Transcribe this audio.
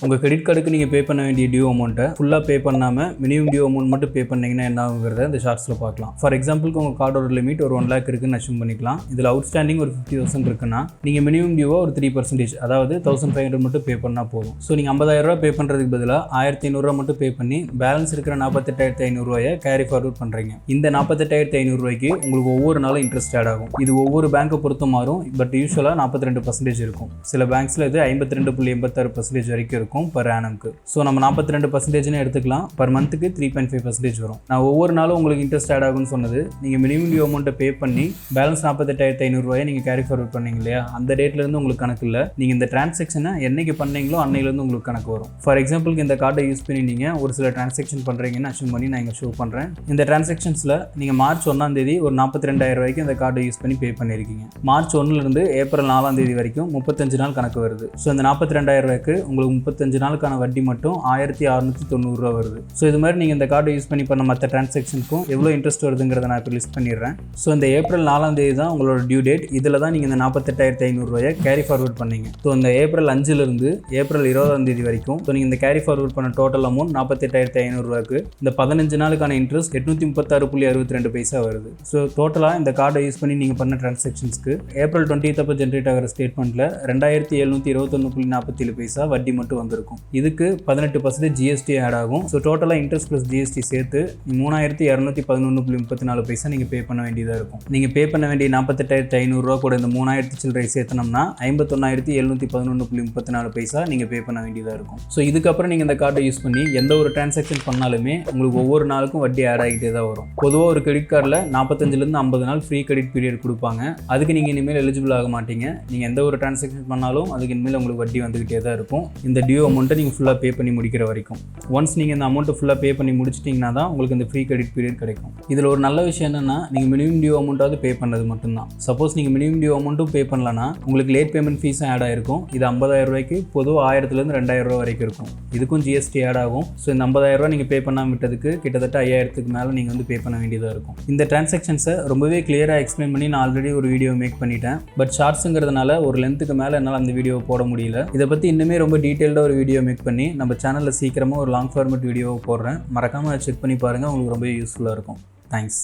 உங்கள் கிரெடிட் கார்டுக்கு நீங்கள் பே பண்ண வேண்டிய டியூ அமௌண்ட்டை ஃபுல்லாக பே பண்ணாமல் மினிமம் டியூ அமௌண்ட் மட்டும் பே பண்ணிங்கன்னா என்ன ஆகுங்கிறத இந்த ஷார்ட்ஸில் பார்க்கலாம். ஃபார் எக்ஸாம்பிளுக்கு உங்கள் கார்டோட லிமிட் ஒரு 1 lakh இருக்குன்னு அஷ்யூம் பண்ணிக்கலாம். இதில் அவுட்ஸ்டாண்டிங் ஒரு 50,000 இருக்குன்னா நீங்கள் மினிமம் டியூவாக ஒரு 3%, அதாவது 1,500 மட்டும் பே பண்ணால் போதும். ஸோ நீங்கள் 50,000 பே பண்ணுறதுக்கு பதிலாக 1,500 மட்டும் பே பண்ணி பேலன்ஸ் இருக்கிற 48,500 கேரி ஃபார்வர்ட் பண்ணுறீங்க. இந்த 48,500 உங்களுக்கு ஒவ்வொரு நாளும் இன்ட்ரெஸ்ட் ஆட் ஆகும். இது ஒவ்வொரு பேங்க்கை பொறுத்து மாறும். பட் யூஸ்வலாக 42% இருக்கும். சில பேங்க்ஸில் இது 52.86% வரைக்கும் இருக்கும் per annumக்கு. ஸோ நம்ம 42% எடுத்துக்கலாம். பர் மந்த்துக்கு 3.5% வரும். நான் ஒவ்வொரு நாளும் உங்களுக்கு இன்ட்ரெஸ்ட் ஆட் ஆகும்னு சொன்னது, நீங்கள் மினிமம் டியூ அமௌண்ட்டை பே பண்ணி பேலன்ஸ் 48,500 நீங்கள் கேரி ஃபார்வர்ட் பண்ணீங்க இல்லையா, அந்த டேட்லேருந்து உங்களுக்கு கணக்கு இல்லை. நீங்கள் இந்த டிரான்சாக்ஷனை என்னைக்கு பண்ணீங்களோ அன்னையிலேருந்து உங்களுக்கு கணக்கு வரும். ஃபார் எக்ஸாம்பிளுக்கு இந்த கார்டை யூஸ் பண்ணி நீங்கள் ஒரு சில டிரான்சாக்ஷன் பண்ணுறீங்கன்னு அஷ்யூம் பண்ணி நான் இங்கே ஷோ பண்ணுறேன். இந்த டிரான்சாக்ஷன்ஸில் நீங்கள் மார்ச் 1ஆம் தேதி ஒரு 42,000 இந்த கார்டை யூஸ் பண்ணி பே பண்ணியிருக்கீங்க. மார்ச் 1லேருந்து ஏப்ரல் 4ஆம் தேதி வரைக்கும் 35 நாள் கணக்கு வருது. ஸோ இந்த 42,000 உங்களுக்கு 35 நாளுக்கான வட்டி மட்டும் 1,690 வருது. ஸோ இது மாதிரி நீங்கள் இந்த கார்டை யூஸ் பண்ணி பண்ண மற்ற டிரான்சாக்ஷனுக்கும் எவ்வளோ இன்ட்ரெஸ்ட் வருதுங்கிறத நான் இப்போ லிஸ்ட் பண்ணிடுறேன். ஸோ இந்த ஏப்ரல் 4ஆம் தேதி தான் உங்களோட டியூ டேட். இதில் தான் நீங்கள் இந்த 48,500 கேரி ஃபார்வர்ட் பண்ணீங்க. ஸோ இந்த ஏப்ரல் 5லேருந்து ஏப்ரல் 20ஆம் தேதி வரைக்கும் ஸோ நீங்கள் இந்த கேரி ஃபார்வர்ட் பண்ண டோட்டல் அமௌண்ட் 48,500 இந்த 15 நாளுக்கான இன்ட்ரெஸ்ட் 836.62 வருது. ஸோ டோட்டலாக இந்த கார்டை யூஸ் பண்ணி நீங்கள் பண்ண டிரான்சாக்ஷன்ஸ்க்கு ஏப்ரல் 20th அப்போ ஜென்ரேட் ஆகிற ஸ்டேட்மெண்ட்டில் 2,721.47 வட்டி மட்டும் வந்திருக்கும். இதுக்கு 18% ஜிஎஸ்டி ஆட் ஆகும். ஸோ டோட்டலாக இன்ட்ரெஸ்ட் ப்ளஸ் ஜிஎஸ்டி சேர்த்து 3,211.14 நீங்கள் பே பண்ண வேண்டியதாக இருக்கும். நீங்கள் பே பண்ண வேண்டிய 48,500 கூட இந்த 3,000 சில்லறை சேர்த்தனம்னா 51,711.34 நீங்கள் பே பண்ண வேண்டியதாக இருக்கும். ஸோ இதுக்கப்புறம் நீங்கள் இந்த கார்டை யூஸ் பண்ணி எந்த ஒரு டிரான்சாக்ஷன் பண்ணாலுமே உங்களுக்கு ஒவ்வொரு நாளுக்கும் வட்டி ஆட் ஆகிட்டே தான் வரும். பொதுவாக ஒரு கிரெடிட் கார்டில் 45லேருந்து 50 நாள் ஃப்ரீ கிரெடிட் பீரியட் கொடுப்பாங்க. அதுக்கு நீங்கள் இனிமேல் எலிஜிபிள் ஆக மாட்டீங்க. நீங்கள் எந்த ஒரு டிரான்சாக்ஷன் பண்ணாலும் அதுக்கு இனிமேல் உங்களுக்கு வட்டி வந்துக்கிட்டே தான் இருக்கும். இந்த டியூ அமௌண்ட்டை நீங்கள் ஃபுல்லாக பே பண்ணி முடிக்கிற வரைக்கும். ஒன்ஸ் நீங்கள் இந்த அமௌண்ட்டை ஃபுல்லாக பே பண்ணி முடிச்சிட்டிங்கன்னா தான் உங்களுக்கு இந்த ஃப்ரீ கிரெடிட் பீரியட் கிடைக்கும். இதில் ஒரு நல்ல விஷயம் என்னென்னா, நீங்கள் மினிமம் டியூ அமௌண்ட்டாவது பே பண்ணது மட்டும்தான். சப்போஸ் நீங்கள் மினிமம் டியூ அமௌண்ட்டும் பே பண்ணலன்னா உங்களுக்கு லேட் பேமெண்ட் ஃபீஸும் ஆட் ஆகிருக்கும். இது 50,000 பொதுவாக 1,000லேருந்து 2,000 வரைக்கும் இருக்கும். இதுக்கும் ஜிஎஸ்டி ஆட் ஆகும். ஸோ இந்த 50,000 நீங்கள் பே பண்ணாமல் விட்டதுக்கு கிட்டத்தட்ட 5,000க்கு மேலே நீங்கள் வந்து பே பண்ண வேண்டியதாக இருக்கும். இந்த டிரான்சாக்ஷன்ஸை ரொம்பவே கிளியராக எக்ஸ்பிளைன் பண்ணி நான் ஆல்ரெடி ஒரு வீடியோ மேக் பண்ணிட்டேன். பட் ஷார்ட்ஸுங்கிறதுனால ஒரு லென்த்துக்கு மேலே என்னால் அந்த வீடியோ போட முடியல. இதை பற்றி இன்னுமே ரொம்ப டீட்டெயில்டாக ஒரு வீடியோ மேக் பண்ணி நம்ம சேனலில் சீக்கிரமாக ஒரு லாங் ஃபார்மேட் வீடியோவை போடுறேன். மறக்காமல் செக் பண்ணி பாருங்கள். உங்களுக்கு ரொம்ப யூஸ்ஃபுல்லாக இருக்கும். தேங்க்ஸ்.